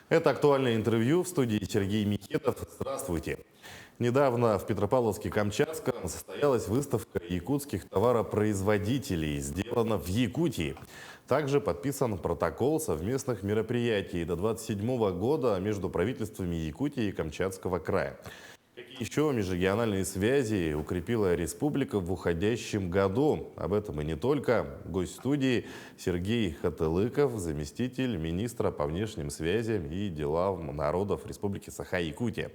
Это актуальное интервью в студии Сергей Микитов. Здравствуйте. Недавно в Петропавловске-Камчатском состоялась выставка якутских товаропроизводителей «Сделано в Якутии». Также подписан протокол совместных мероприятий до 2027 года между правительствами Якутии и Камчатского края. Какие еще межрегиональные связи укрепила республика в уходящем году? Об этом и не только. Гость студии Сергей Хатылыков, заместитель министра по внешним связям и делам народов Республики Саха-Якутия.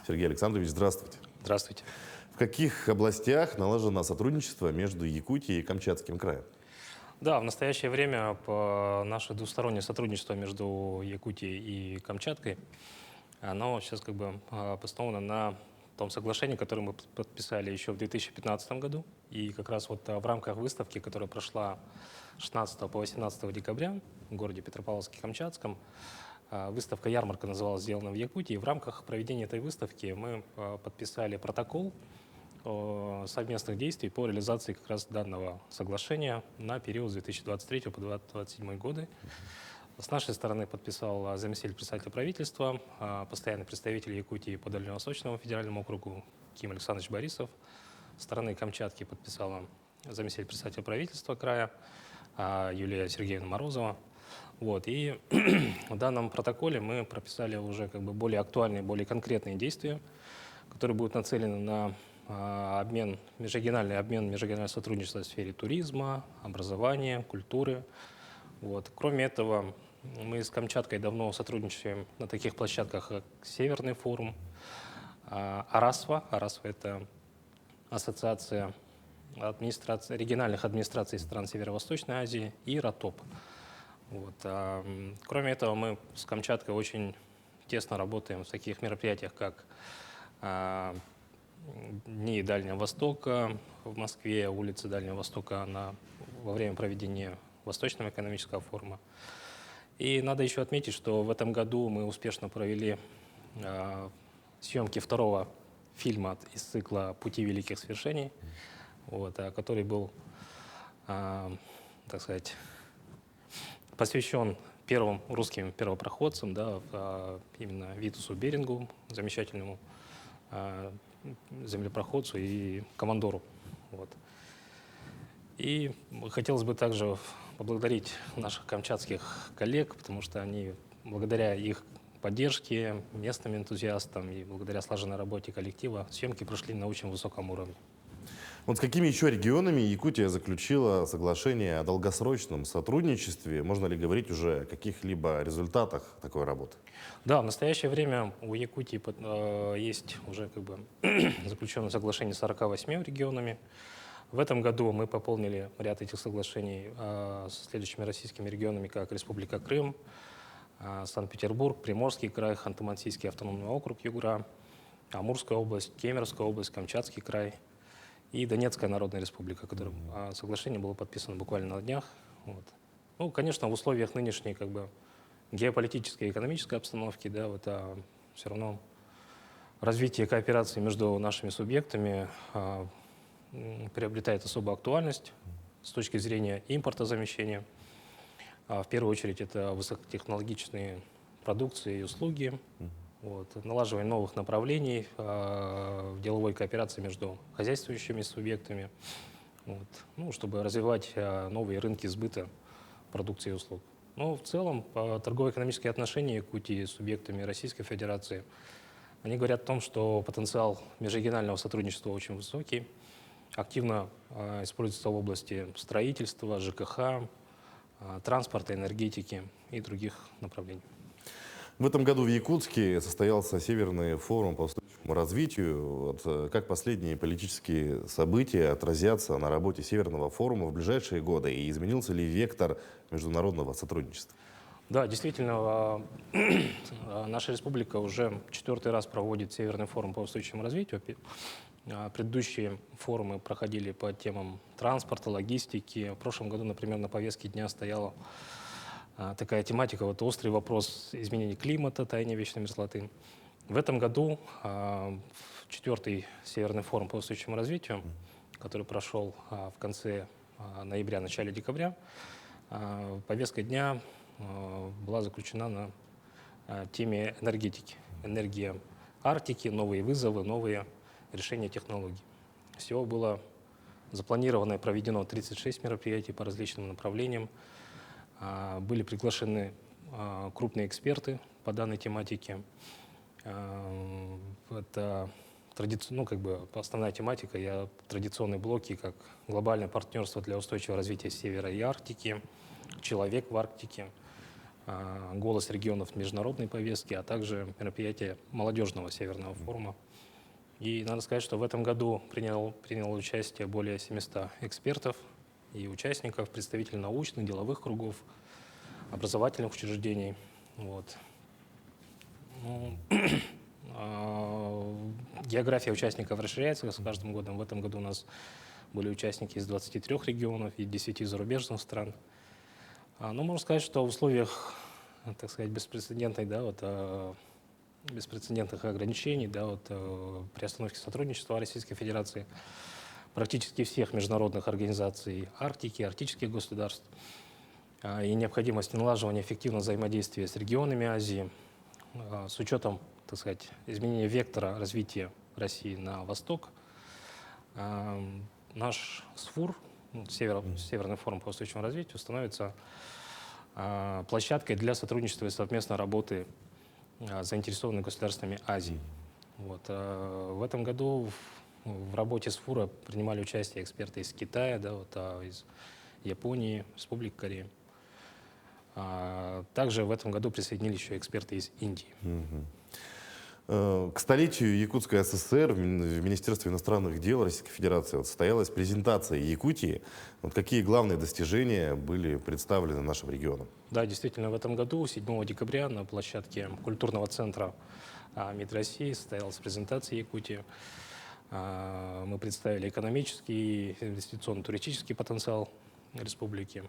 Сергей Александрович, здравствуйте. Здравствуйте. В каких областях налажено сотрудничество между Якутией и Камчатским краем? Да, в настоящее время наше двустороннее сотрудничество между Якутией и Камчаткой, оно сейчас основано на том соглашении, которое мы подписали еще в 2015 году. И как раз вот в рамках выставки, которая прошла с 16 по 18 декабря в городе Петропавловске-Камчатском, выставка-ярмарка называлась «Сделано в Якутии». И в рамках проведения этой выставки мы подписали протокол совместных действий по реализации как раз данного соглашения на период с 2023 по 2027 годы. С нашей стороны подписал заместитель председателя правительства, постоянный представитель Якутии по Дальневосточному федеральному округу Ким Александрович Борисов. С стороны Камчатки подписала заместитель председателя правительства края Юлия Сергеевна Морозова. Вот. И в данном протоколе мы прописали уже более актуальные, более конкретные действия, которые будут нацелены на межрегиональное сотрудничество в сфере туризма, образования, культуры. Вот. Кроме этого, мы с Камчаткой давно сотрудничаем на таких площадках, как Северный форум, АРАСВА. АРАСВА — это Ассоциация региональных администраций стран Северо-Восточной Азии, и РАТОП. Вот. Кроме этого, мы с Камчаткой очень тесно работаем в таких мероприятиях, как Дни Дальнего Востока в Москве, улицы Дальнего Востока во время проведения Восточного экономического форума. И надо еще отметить, что в этом году мы успешно провели съемки второго фильма из цикла «Пути великих свершений», который был, так сказать, посвящен первым русским первопроходцам, именно Витусу Берингу, замечательному землепроходцу и командору. Вот. И хотелось бы также поблагодарить наших камчатских коллег, потому что они, благодаря их поддержке, местным энтузиастам и благодаря слаженной работе коллектива, съемки прошли на очень высоком уровне. Вот с какими еще регионами Якутия заключила соглашение о долгосрочном сотрудничестве? Можно ли говорить уже о каких-либо результатах такой работы? Да, в настоящее время у Якутии есть уже заключенное соглашение с 48 регионами. В этом году мы пополнили ряд этих соглашений с следующими российскими регионами, как Республика Крым, Санкт-Петербург, Приморский край, Ханты-Мансийский автономный округ Югра, Амурская область, Кемеровская область, Камчатский край и Донецкая Народная Республика, которым соглашение было подписано буквально на днях. Вот. Ну, конечно, в условиях нынешней геополитической и экономической обстановки, это все равно развитие кооперации между нашими субъектами приобретает особую актуальность с точки зрения импортозамещения. В первую очередь это высокотехнологичные продукции и услуги, налаживание новых направлений в деловой кооперации между хозяйствующими субъектами, чтобы развивать новые рынки сбыта продукции и услуг. Но в целом торгово-экономические отношения Якутии с субъектами Российской Федерации, они говорят о том, что потенциал межрегионального сотрудничества очень высокий, активно используется в области строительства, ЖКХ, транспорта, энергетики и других направлений. В этом году в Якутске состоялся Северный форум по устойчивому развитию. Как последние политические события отразятся на работе Северного форума в ближайшие годы? И изменился ли вектор международного сотрудничества? Да, действительно, наша республика уже 4-й раз проводит Северный форум по устойчивому развитию. Предыдущие форумы проходили по темам транспорта, логистики. В прошлом году, например, на повестке дня стояла такая тематика, острый вопрос изменения климата, таяние вечной мерзлоты. В этом году 4-й Северный форум по устойчивому развитию, который прошел в конце ноября, начале декабря, повестка дня была заключена на теме энергетики. Энергия Арктики, новые вызовы, новые решения технологий. Всего было запланировано и проведено 36 мероприятий по различным направлениям. Были приглашены крупные эксперты по данной тематике. Это основная тематика, традиционные блоки, как глобальное партнерство для устойчивого развития Севера и Арктики, человек в Арктике, голос регионов в международной повестке, а также мероприятие молодежного Северного форума. И надо сказать, что в этом году приняло участие более 700 экспертов и участников, представителей научных, деловых кругов, образовательных учреждений. Вот. География участников расширяется с каждым годом. В этом году у нас были участники из 23 регионов и 10 зарубежных стран. Но можно сказать, что в условиях, так сказать, беспрецедентных ограничений, при остановке сотрудничества Российской Федерации практически всех международных организаций Арктики, арктических государств и необходимость налаживания эффективного взаимодействия с регионами Азии, с учетом, так сказать, изменения вектора развития России на восток, наш СФУР, Северный форум по устойчивому развитию, становится площадкой для сотрудничества и совместной работы заинтересованными государствами Азии. Вот. В этом году в работе СФУРа принимали участие эксперты из Китая, из Японии, Республики Корея. Также в этом году присоединились еще эксперты из Индии. К столетию Якутской ССР в Министерстве иностранных дел Российской Федерации состоялась презентация Якутии. Какие главные достижения были представлены нашим регионам? Да, действительно, в этом году, 7 декабря, на площадке культурного центра МИД России состоялась презентация Якутии. Мы представили экономический, инвестиционно-туристический потенциал республики.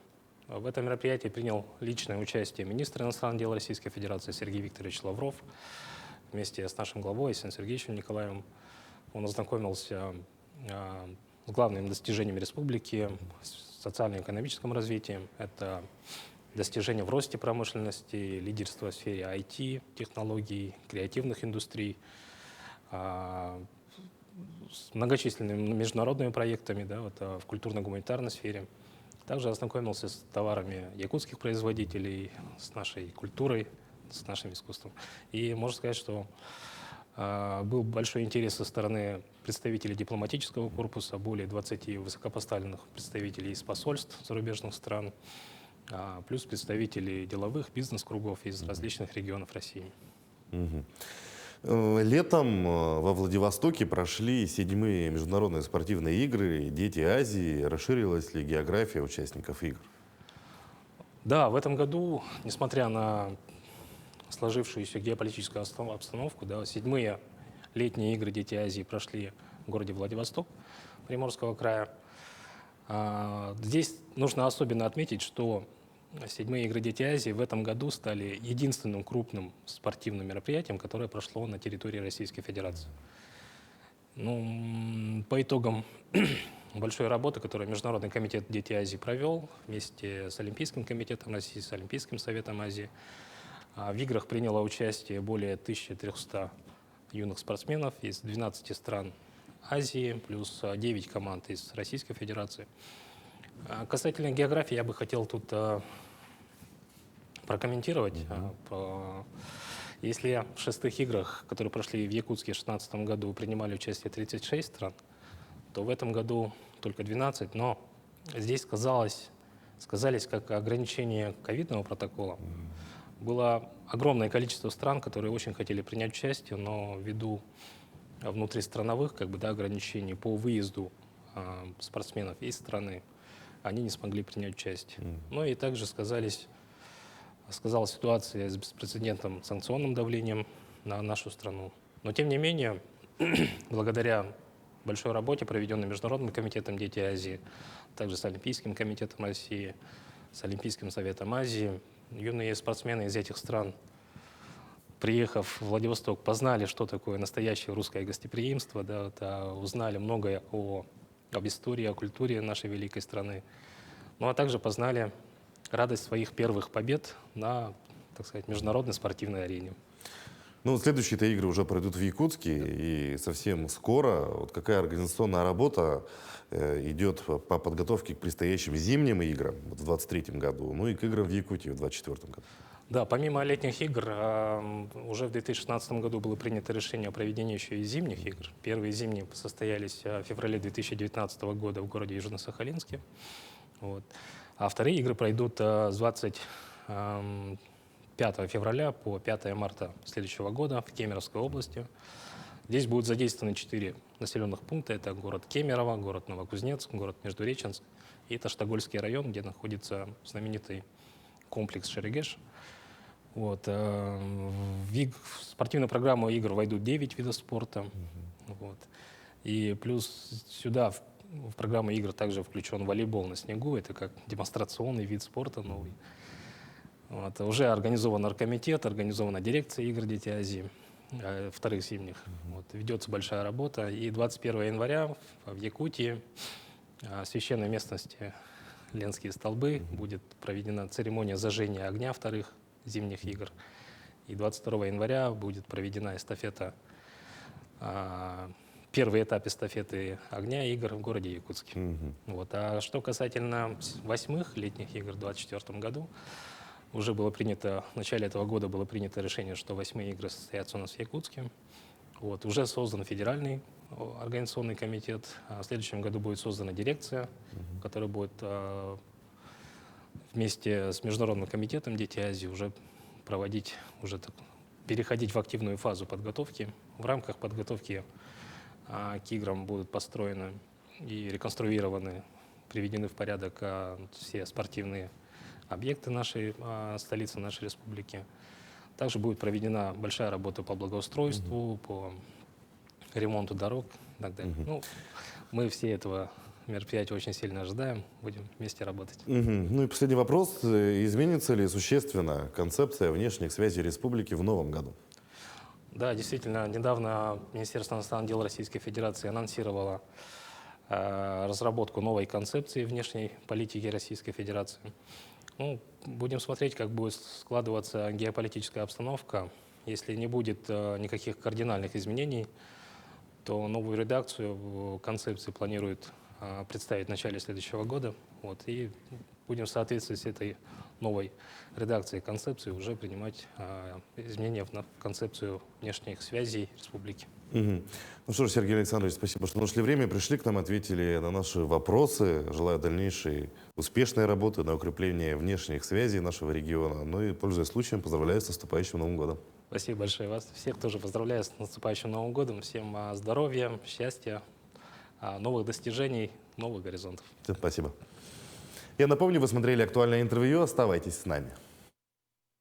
В этом мероприятии принял личное участие министр иностранных дел Российской Федерации Сергей Викторович Лавров. Вместе с нашим главой Александром Сергеевичем Николаевым он ознакомился с главными достижениями республики, с социально-экономическим развитием. Это достижения в росте промышленности, лидерство в сфере IT, технологий, креативных индустрий, с многочисленными международными проектами в культурно-гуманитарной сфере. Также ознакомился с товарами якутских производителей, с нашей культурой, с нашим искусством. И можно сказать, что был большой интерес со стороны представителей дипломатического корпуса, более 20 высокопоставленных представителей из посольств зарубежных стран, плюс представителей деловых бизнес-кругов из различных регионов России. Летом во Владивостоке прошли 7-е международные спортивные игры «Дети Азии». Расширилась ли география участников игр? Да, в этом году, несмотря на сложившуюся геополитическую обстановку, 7-е летние игры «Дети Азии» прошли в городе Владивосток Приморского края. Здесь нужно особенно отметить, что 7-е игры «Дети Азии» в этом году стали единственным крупным спортивным мероприятием, которое прошло на территории Российской Федерации. По итогам большой работы, которую Международный комитет «Дети Азии» провел вместе с Олимпийским комитетом России, с Олимпийским советом Азии, в играх приняло участие более 1300 юных спортсменов из 12 стран Азии, плюс 9 команд из Российской Федерации. Касательно географии, я бы хотел тут прокомментировать. Если в 6-х играх, которые прошли в Якутске в 2016 году, принимали участие 36 стран, то в этом году только 12. Но здесь сказались как ограничение ковидного протокола. Было огромное количество стран, которые очень хотели принять участие, но ввиду внутристрановых ограничений по выезду спортсменов из страны, они не смогли принять участие. Ну и также сказалась ситуация с беспрецедентным санкционным давлением на нашу страну. Но тем не менее, благодаря большой работе, проведенной Международным комитетом «Дети Азии», также с Олимпийским комитетом России, с Олимпийским советом Азии, юные спортсмены из этих стран, приехав в Владивосток, познали, что такое настоящее русское гостеприимство, узнали многое об истории, о культуре нашей великой страны, а также познали радость своих первых побед на, так сказать, международной спортивной арене. Ну, следующие-то игры уже пройдут в Якутске, и совсем скоро. Вот какая организационная работа идет по подготовке к предстоящим зимним играм вот в 2023 году, ну и к играм в Якутии в 2024 году? Да, помимо летних игр, уже в 2016 году было принято решение о проведении еще и зимних игр. Первые зимние состоялись в феврале 2019 года в городе Южно-Сахалинске. Вот. А вторые игры пройдут с 25 февраля по 5 марта следующего года в Кемеровской области. Здесь будут задействованы 4 населенных пункта. Это город Кемерово, город Новокузнецк, город Междуреченск и Таштагольский район, где находится знаменитый комплекс Шерегеш. Вот. В спортивную программу игр войдут 9 видов спорта. Вот. И плюс сюда в программу игр также включен волейбол на снегу. Это как демонстрационный вид спорта новый. Вот. Уже организован оргкомитет, организована дирекция игр «Дети Азии», вторых зимних. Вот. Ведется большая работа. И 21 января в Якутии, в священной местности Ленские столбы, будет проведена церемония зажжения огня вторых зимних игр. И 22 января будет проведена эстафета, первый этап эстафеты огня игр в городе Якутске. Вот. А что касательно 8-х летних игр в 2024 году, уже было принято, в начале этого года было принято решение, что 8-е игры состоятся у нас в Якутске. Вот. Уже создан федеральный организационный комитет. В следующем году будет создана дирекция, которая будет вместе с Международным комитетом «Дети Азии» уже проводить, переходить в активную фазу подготовки. В рамках подготовки к играм будут построены и реконструированы, приведены в порядок все спортивные объекты нашей столицы, нашей республики. Также будет проведена большая работа по благоустройству, по ремонту дорог и так далее. Ну, мы все этого мероприятия очень сильно ожидаем, будем вместе работать. Ну и последний вопрос. Изменится ли существенно концепция внешних связей республики в новом году? Да, действительно, недавно Министерство иностранных дел Российской Федерации анонсировало разработку новой концепции внешней политики Российской Федерации. Ну, будем смотреть, как будет складываться геополитическая обстановка. Если не будет никаких кардинальных изменений, то новую редакцию концепции планируют представить в начале следующего года. Вот, и будем в соответствии с этой новой редакцией концепции уже принимать изменения в концепцию внешних связей республики. Ну что ж, Сергей Александрович, спасибо, что нашли время, пришли к нам, ответили на наши вопросы. Желаю дальнейшей успешной работы на укрепление внешних связей нашего региона. Ну и, пользуясь случаем, поздравляю с наступающим Новым годом. Спасибо большое вас. Всех тоже поздравляю с наступающим Новым годом. Всем здоровья, счастья, новых достижений, новых горизонтов. Спасибо. Я напомню, вы смотрели актуальное интервью. Оставайтесь с нами.